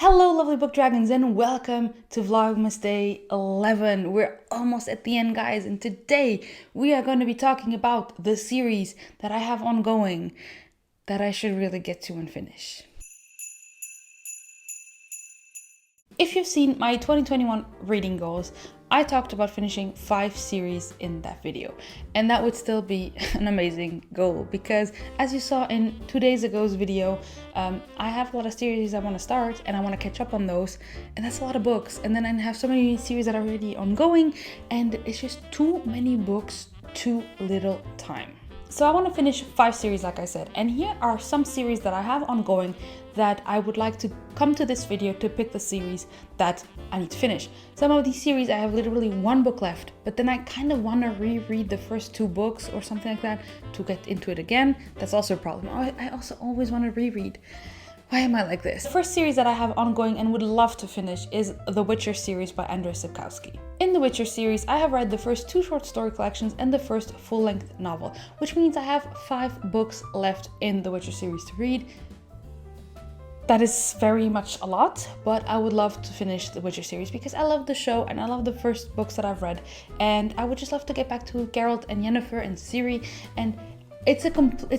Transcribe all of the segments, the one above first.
Hello lovely book dragons and welcome to Vlogmas Day 11. We're almost at the end, guys, and today we are going to be talking about the series that I have ongoing that I should really get to and finish. If you've seen my 2021 reading goals, I talked about finishing 5 series in that video, and that would still be an amazing goal because, as you saw in 2 days ago's video, I have a lot of series I want to start and I want to catch up on those, and that's a lot of books. And then I have so many series that are already ongoing, and it's just too many books, too little time. So I want to finish 5 series, like I said, and here are some series that I have ongoing that I would like to come to this video to pick the series that I need to finish. Some of these series I have literally 1 book left, but then I kind of want to reread the first 2 books or something like that to get into it again. That's also a problem. I also always want to reread. Why am I like this? The first series that I have ongoing and would love to finish is The Witcher series by Andrzej Sapkowski. In The Witcher series, I have read the first 2 short story collections and the first full-length novel, which means I have 5 books left in The Witcher series to read. That is very much a lot, but I would love to finish The Witcher series because I love the show and I love the first books that I've read, and I would just love to get back to Geralt and Yennefer and Ciri, and it's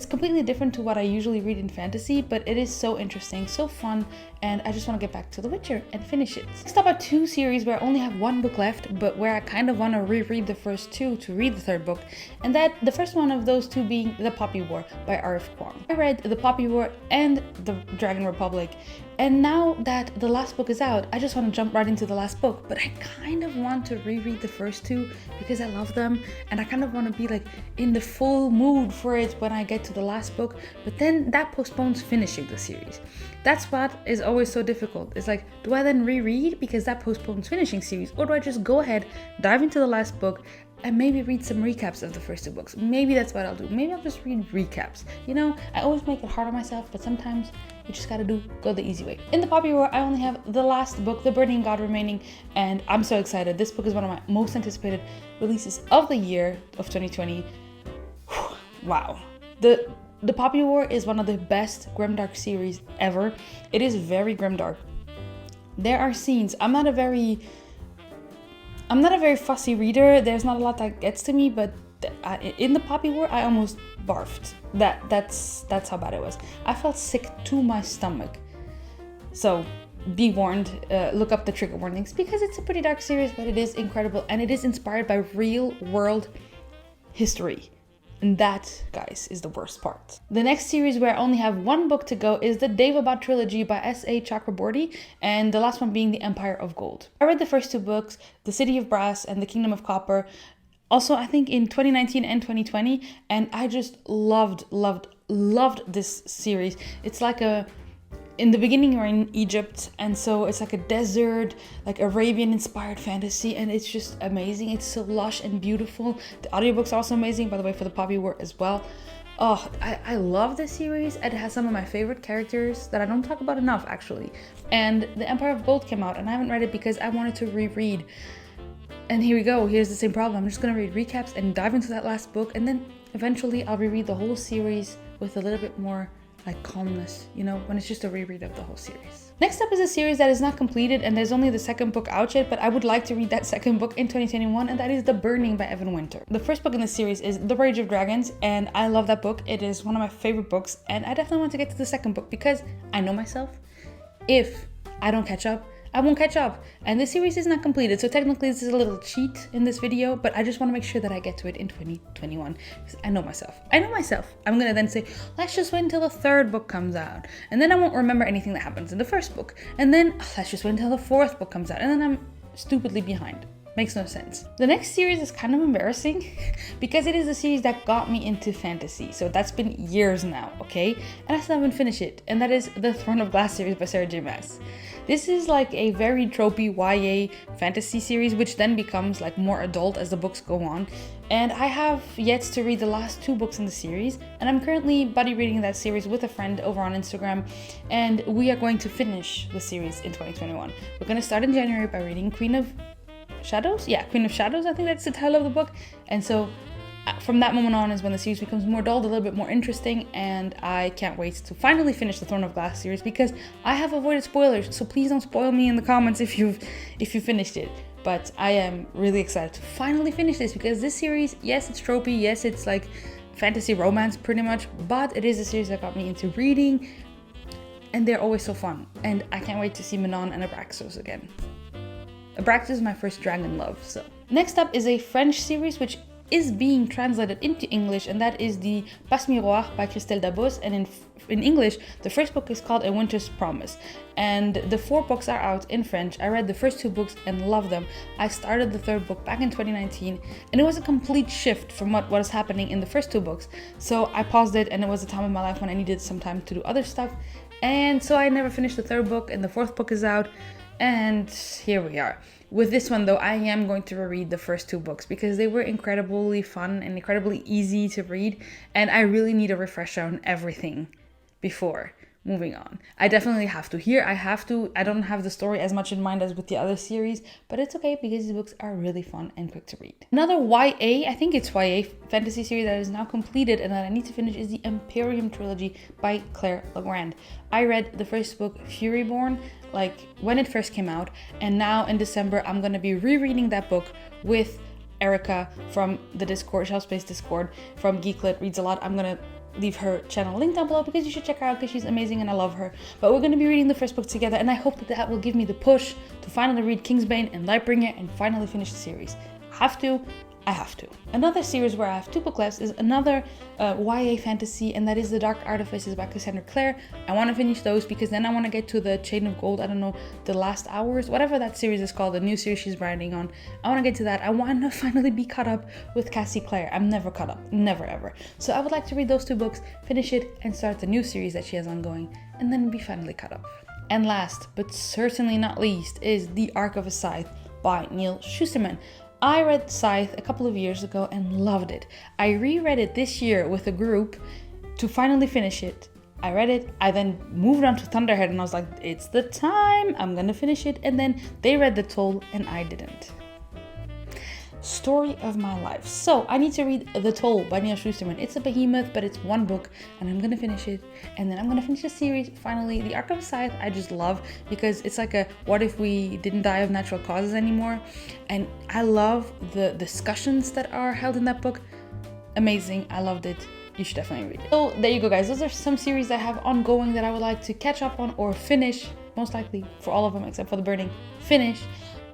completely different to what I usually read in fantasy, but it is so interesting, so fun, and I just want to get back to The Witcher and finish it. Next up are 2 series where I only have 1 book left, but where I kind of want to reread the first 2 to read the 3rd book, and that the first one of those 2 being The Poppy War by R.F. Kuang. I read The Poppy War and The Dragon Republic, and now that the last book is out, I just want to jump right into the last book, but I kind of want to reread the first 2 because I love them, and I kind of want to be like in the full mood for it when I get to the last book, but then that postpones finishing the series. That's what is always so difficult. It's like, do I then reread because that postpones finishing series, or do I just go ahead, dive into the last book, and maybe read some recaps of the first 2 books? Maybe that's what I'll do. Maybe I'll just read recaps. You know, I always make it hard on myself, but sometimes you just gotta go the easy way. In The Poppy War, I only have the last book, The Burning God, remaining, and I'm so excited. This book is one of my most anticipated releases of the year of 2020. Wow. The Poppy War is one of the best grimdark series ever. It is very grimdark. There are scenes. I'm not a very fussy reader. There's not a lot that gets to me, but in The Poppy War, I almost barfed. That's how bad it was. I felt sick to my stomach. So be warned, look up the trigger warnings because it's a pretty dark series, but it is incredible, and it is inspired by real world history. And that, guys, is the worst part. The next series where I only have 1 book to go is the Devabad Trilogy by S.A. Chakraborty, and the last one being The Empire of Gold. I read the first 2 books, The City of Brass and The Kingdom of Copper, also I think in 2019 and 2020, and I just loved this series. It's like in the beginning you're in Egypt, and so it's like a desert, like Arabian inspired fantasy, and it's just amazing. It's so lush and beautiful. The audiobooks are also amazing, by the way, for the Poppy War as well. Oh, I love this series. It has some of my favorite characters that I don't talk about enough, actually. And The Empire of Gold came out, and I haven't read it because I wanted to reread. And here we go. Here's the same problem. I'm just gonna read recaps and dive into that last book, and then eventually I'll reread the whole series with a little bit more like calmness, you know, when it's just a reread of the whole series. Next up is a series that is not completed, and there's only the 2nd book out yet, but I would like to read that 2nd book in 2021, and that is The Burning by Evan Winter. The first book in the series is The Rage of Dragons, and I love that book. It is one of my favorite books, and I definitely want to get to the 2nd book because I know myself. If I don't catch up, I won't catch up, and the series is not completed, so technically this is a little cheat in this video, but I just want to make sure that I get to it in 2021 because I know myself. I'm gonna then say, let's just wait until the 3rd book comes out, and then I won't remember anything that happens in the 1st book, and then let's just wait until the 4th book comes out, and then I'm stupidly behind. Makes no sense. The next series is kind of embarrassing because it is a series that got me into fantasy. So that's been years now, okay? And I still haven't finished it. And that is the Throne of Glass series by Sarah J. Maas. This is like a very tropey YA fantasy series, which then becomes like more adult as the books go on. And I have yet to read the last 2 books in the series. And I'm currently buddy reading that series with a friend over on Instagram. And we are going to finish the series in 2021. We're going to start in January by reading Queen of Shadows? Yeah, Queen of Shadows, I think that's the title of the book. And so From that moment on is when the series becomes more dulled, a little bit more interesting, and I can't wait to finally finish the Throne of Glass series because I have avoided spoilers, so please don't spoil me in the comments if you finished it. But I am really excited to finally finish this because this series, yes, it's tropey, yes, it's like fantasy romance pretty much, but it is a series that got me into reading, and they're always so fun, and I can't wait to see Manon and Abraxos again. Abraxos is my first dragon love, so. Next up is a French series which is being translated into English, and that is the Passe Miroir by Christelle Dabos, and in English the first book is called A Winter's Promise, and the 4 books are out in French. I read the first 2 books and loved them. I started the 3rd book back in 2019, and it was a complete shift from what was happening in the first 2 books, so I paused it, and it was a time in my life when I needed some time to do other stuff, and so I never finished the 3rd book, and the 4th book is out, and here we are. With this one though, I am going to reread the first 2 books because they were incredibly fun and incredibly easy to read, and I really need a refresher on everything before moving on. I definitely have to. Here I don't have the story as much in mind as with the other series, but it's okay because these books are really fun and quick to read. Another YA, I think it's YA fantasy series that is now completed and that I need to finish is the Imperium Trilogy by Claire Legrand. I read the first book, Furyborn, like when it first came out, and now in December I'm gonna be rereading that book with Erica from the Discord, Shelf Space Discord, from Geeklit Reads a Lot. I'm gonna leave her channel link down below because you should check her out because she's amazing and I love her. But we're going to be reading the first book together, and I hope that that will give me the push to finally read Kingsbane and Lightbringer and finally finish the series. I have to. Another series where I have 2 books left is another YA fantasy, and that is the Dark Artificers by Cassandra Clare. I want to finish those because then I want to get to the Chain of Gold, I don't know, The Last Hours, whatever that series is called, the new series she's writing on. I want to get to that. I want to finally be caught up with Cassie Clare. I'm never caught up, never ever. So I would like to read those 2 books, finish it, and start the new series that she has ongoing, and then be finally caught up. And last, but certainly not least, is The Arc of Scythe by Neil Schusterman. I read Scythe a couple of years ago and loved it. I reread it this year with a group to finally finish it. I read it, I then moved on to Thunderhead and I was like, it's the time, I'm gonna finish it. And then they read The Toll and I didn't. Story of my life. So I need to read The Toll by Neil Schusterman. It's a behemoth, but it's 1 book and I'm gonna finish it. And then I'm gonna finish the series. Finally, The Arc of Scythe I just love because it's like a what if we didn't die of natural causes anymore. And I love the discussions that are held in that book. Amazing, I loved it. You should definitely read it. So there you go guys, those are some series I have ongoing that I would like to catch up on or finish, most likely for all of them except for The Burning, finish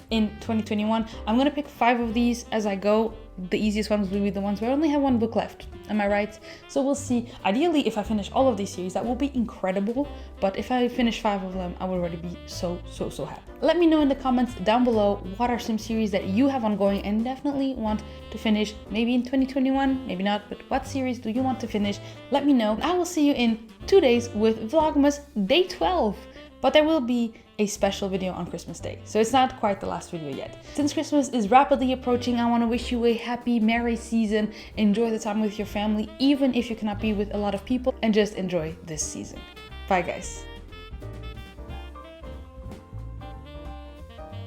in 2021. I'm gonna pick 5 of these as I go. The easiest ones will be the ones where I only have 1 book left. Am I right? So we'll see. Ideally, if I finish all of these series, that will be incredible. But if I finish 5 of them, I will already be so happy. Let me know in the comments down below what are some series that you have ongoing and definitely want to finish, maybe in 2021, maybe not, but what series do you want to finish? Let me know. I will see you in 2 days with Vlogmas Day 12. But there will be a special video on Christmas Day, so it's not quite the last video yet. Since Christmas is rapidly approaching, I want to wish you a happy, merry season. Enjoy the time with your family, even if you cannot be with a lot of people, and just enjoy this season. Bye guys.